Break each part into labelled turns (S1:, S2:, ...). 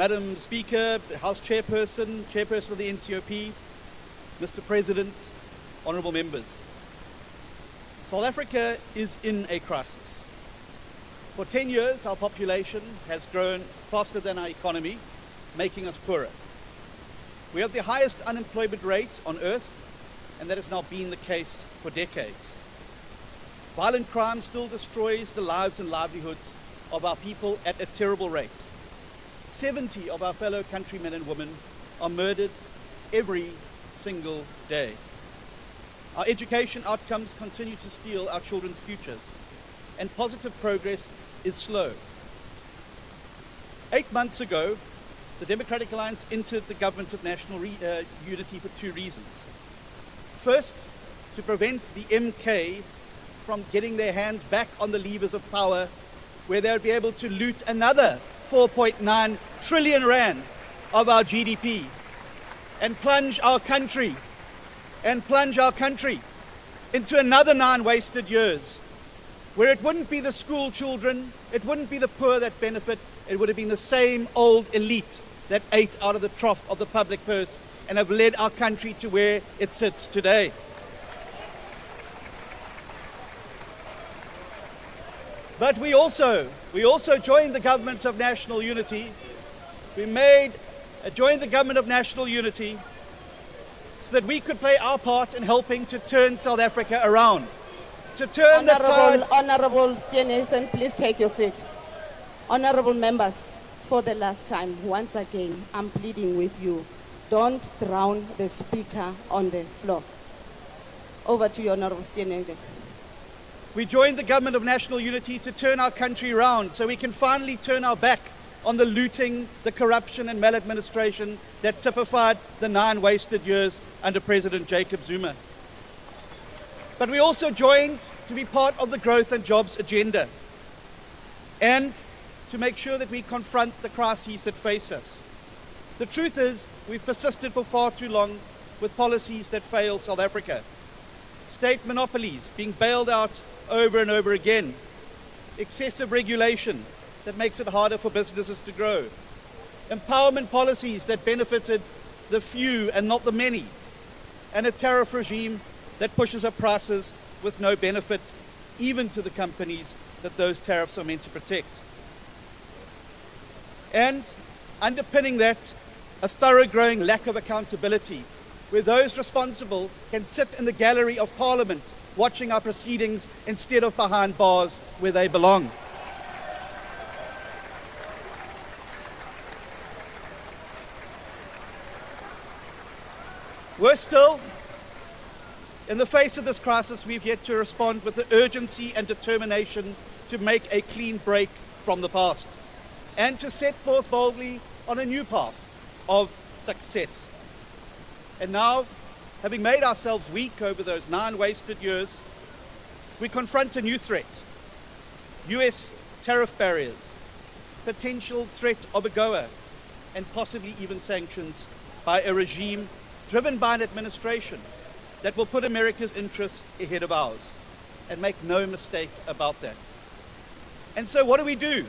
S1: Madam Speaker, House Chairperson, Chairperson of the NCOP, Mr. President, honourable members. South Africa is in a crisis. For 10 years, our population has grown faster than our economy, making us poorer. We have the highest unemployment rate on earth, and that has now been the case for decades. Violent crime still destroys the lives and livelihoods of our people at a terrible rate. 70 of our fellow countrymen and women are murdered every single day. Our education outcomes continue to steal our children's futures, and positive progress is slow. 8 months ago, the Democratic Alliance entered the government of national unity for 2 reasons. First, to prevent the MK from getting their hands back on the levers of power, where they would be able to loot another 4.9 trillion rand of our GDP and plunge our country into another 9 wasted years, where it wouldn't be the school children, it wouldn't be the poor that benefit, it would have been the same old elite that ate out of the trough of the public purse and have led our country to where it sits today. But we also joined the government of national unity. We joined the government of national unity so that we could play our part in helping to turn South Africa around. To turn the tide.
S2: Honorable Steenhuisen, please take your seat. Honorable members, for the last time, once again, I'm pleading with you. Don't drown the speaker on the floor. Over to you, Honorable Steenhuisen.
S1: We joined the government of national unity to turn our country around so we can finally turn our back on the looting, the corruption and maladministration that typified the 9 wasted years under President Jacob Zuma. But we also joined to be part of the growth and jobs agenda and to make sure that we confront the crises that face us. The truth is, we've persisted for far too long with policies that fail South Africa. State monopolies being bailed out over and over again. Excessive regulation that makes it harder for businesses to grow. Empowerment policies that benefited the few and not the many. And a tariff regime that pushes up prices with no benefit, even to the companies that those tariffs are meant to protect. And underpinning that, a thoroughgoing lack of accountability, where those responsible can sit in the gallery of Parliament watching our proceedings instead of behind bars where they belong. Worse still, in the face of this crisis, we've yet to respond with the urgency and determination to make a clean break from the past and to set forth boldly on a new path of success. And now, having made ourselves weak over those 9 wasted years, we confront a new threat. US tariff barriers, potential threat of AGOA, and possibly even sanctions by a regime driven by an administration that will put America's interests ahead of ours. And make no mistake about that. And so what do?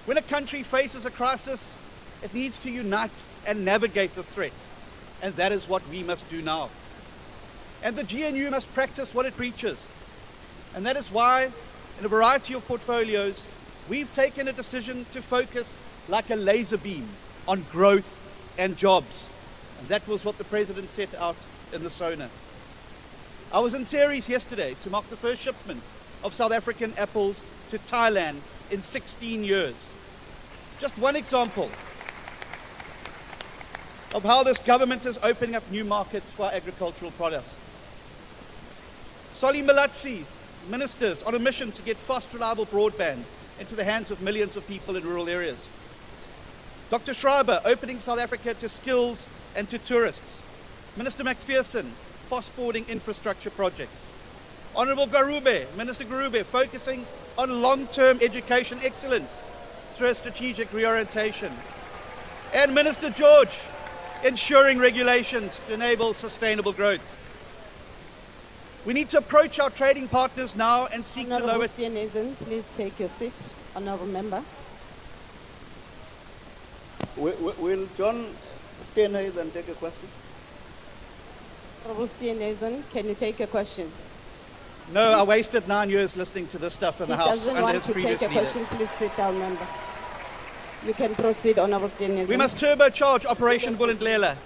S1: When a country faces a crisis, it needs to unite and navigate the threat. And that is what we must do now. And the GNU must practice what it preaches. And that is why, in a variety of portfolios, we've taken a decision to focus like a laser beam on growth and jobs. And that was what the President set out in the Sona. I was in Ceres yesterday to mark the first shipment of South African apples to Thailand in 16 years. Just one example of how this government is opening up new markets for our agricultural products. Solly Malatsi's ministers on a mission to get fast, reliable broadband into the hands of millions of people in rural areas. Dr. Schreiber opening South Africa to skills and to tourists. Minister McPherson fast-forwarding infrastructure projects. Honourable Minister Garube focusing on long-term education excellence through a strategic reorientation. And Minister George ensuring regulations to enable sustainable growth. We need to approach our trading partners now and seek to lower...
S2: Steenhuisen, please take your seat. Honourable Member.
S3: Will John Steenhuisen take a question?
S2: Honorable Steenhuisen, can you take a question?
S1: No, I wasted 9 years listening to this stuff in the
S2: He
S1: House
S2: doesn't
S1: under
S2: want
S1: his
S2: to
S1: previous
S2: take a
S1: leader.
S2: question. Please sit down, member. You can proceed, Honorable Steenhuisen.
S1: We must turbocharge Operation Vulindlela.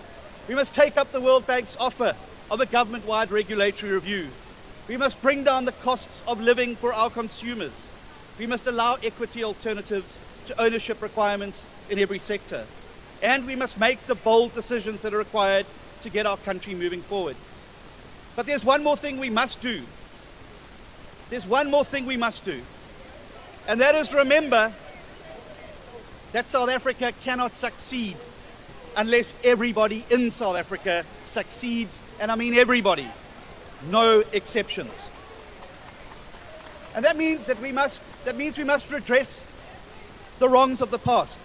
S1: We must take up the World Bank's offer of a government-wide regulatory review. We must bring down the costs of living for our consumers. We must allow equity alternatives to ownership requirements in every sector. And we must make the bold decisions that are required to get our country moving forward. But there's one more thing we must do. There's one more thing we must do. And that is remember that South Africa cannot succeed unless everybody in South Africa succeeds, and I mean everybody, no exceptions. And that means we must redress the wrongs of the past.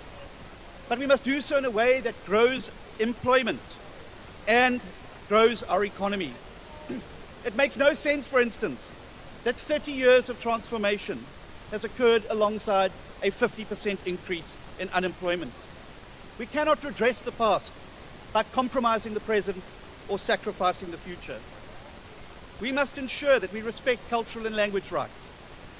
S1: But we must do so in a way that grows employment and grows our economy. It makes no sense, for instance, that 30 years of transformation has occurred alongside a 50% increase in unemployment. We cannot redress the past by compromising the present or sacrificing the future. We must ensure that we respect cultural and language rights,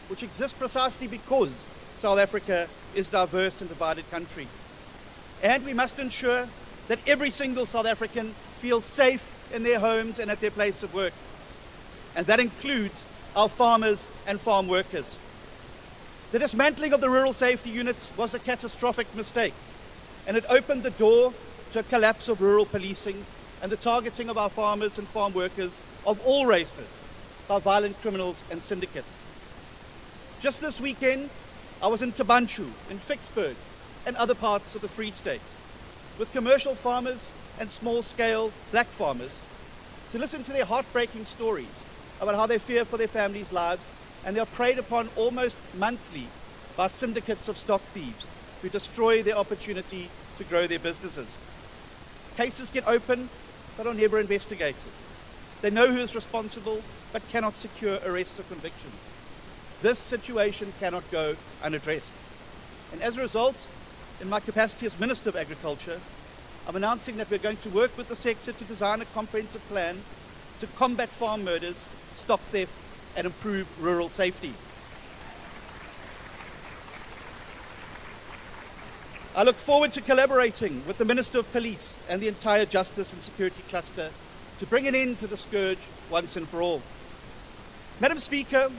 S1: which exist precisely because South Africa is a diverse and divided country. And we must ensure that every single South African feels safe in their homes and at their place of work. And that includes our farmers and farm workers. The dismantling of the rural safety units was a catastrophic mistake, and it opened the door to a collapse of rural policing and the targeting of our farmers and farm workers of all races by violent criminals and syndicates. Just this weekend, I was in Tabanchu, in Vicksburg, and other parts of the Free State, with commercial farmers and small-scale black farmers, to listen to their heartbreaking stories about how they fear for their families' lives, and they are preyed upon almost monthly by syndicates of stock thieves who destroy their opportunity to grow their businesses. Cases get open but are never investigated. They know who is responsible but cannot secure arrest or conviction. This situation cannot go unaddressed. And as a result, in my capacity as Minister of Agriculture, I'm announcing that we're going to work with the sector to design a comprehensive plan to combat farm murders, stock theft, and improve rural safety. I look forward to collaborating with the Minister of Police and the entire Justice and Security cluster to bring an end to the scourge once and for all. Madam Speaker,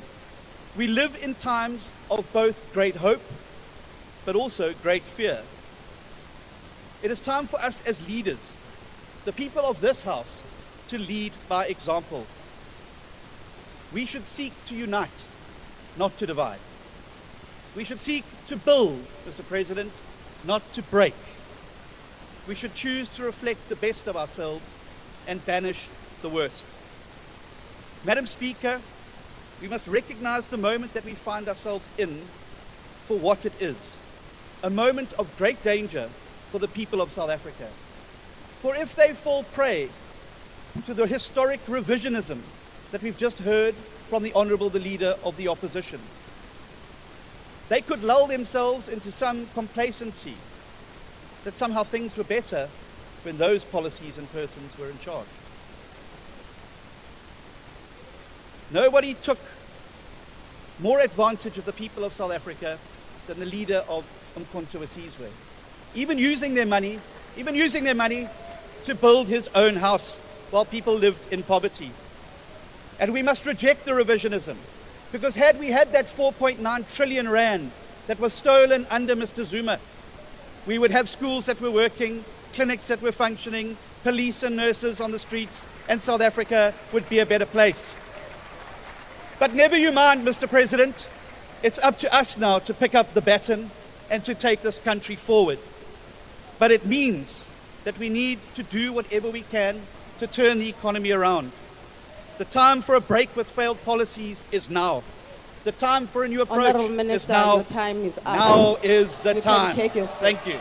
S1: we live in times of both great hope but also great fear. It is time for us as leaders, the people of this House, to lead by example. We should seek to unite, not to divide. We should seek to build, Mr. President, not to break. We should choose to reflect the best of ourselves and banish the worst. Madam Speaker, we must recognize the moment that we find ourselves in for what it is, a moment of great danger for the people of South Africa. For if they fall prey to the historic revisionism that we've just heard from the Leader of the Opposition, they could lull themselves into some complacency that somehow things were better when those policies and persons were in charge. Nobody took more advantage of the people of South Africa than the leader of Wesizwe, even using their money to build his own house while people lived in poverty. And we must reject the revisionism, because had we had that 4.9 trillion rand that was stolen under Mr. Zuma, we would have schools that were working, clinics that were functioning, police and nurses on the streets, and South Africa would be a better place. But never you mind, Mr. President. It's up to us now to pick up the baton and to take this country forward. But it means that we need to do whatever we can to turn the economy around. The time for a break with failed policies is now. The time for a new approach
S2: Honourable
S1: is
S2: Minister,
S1: now.
S2: your time is up.
S1: Now is the
S2: You
S1: time.
S2: can take your seat.
S1: Thank you.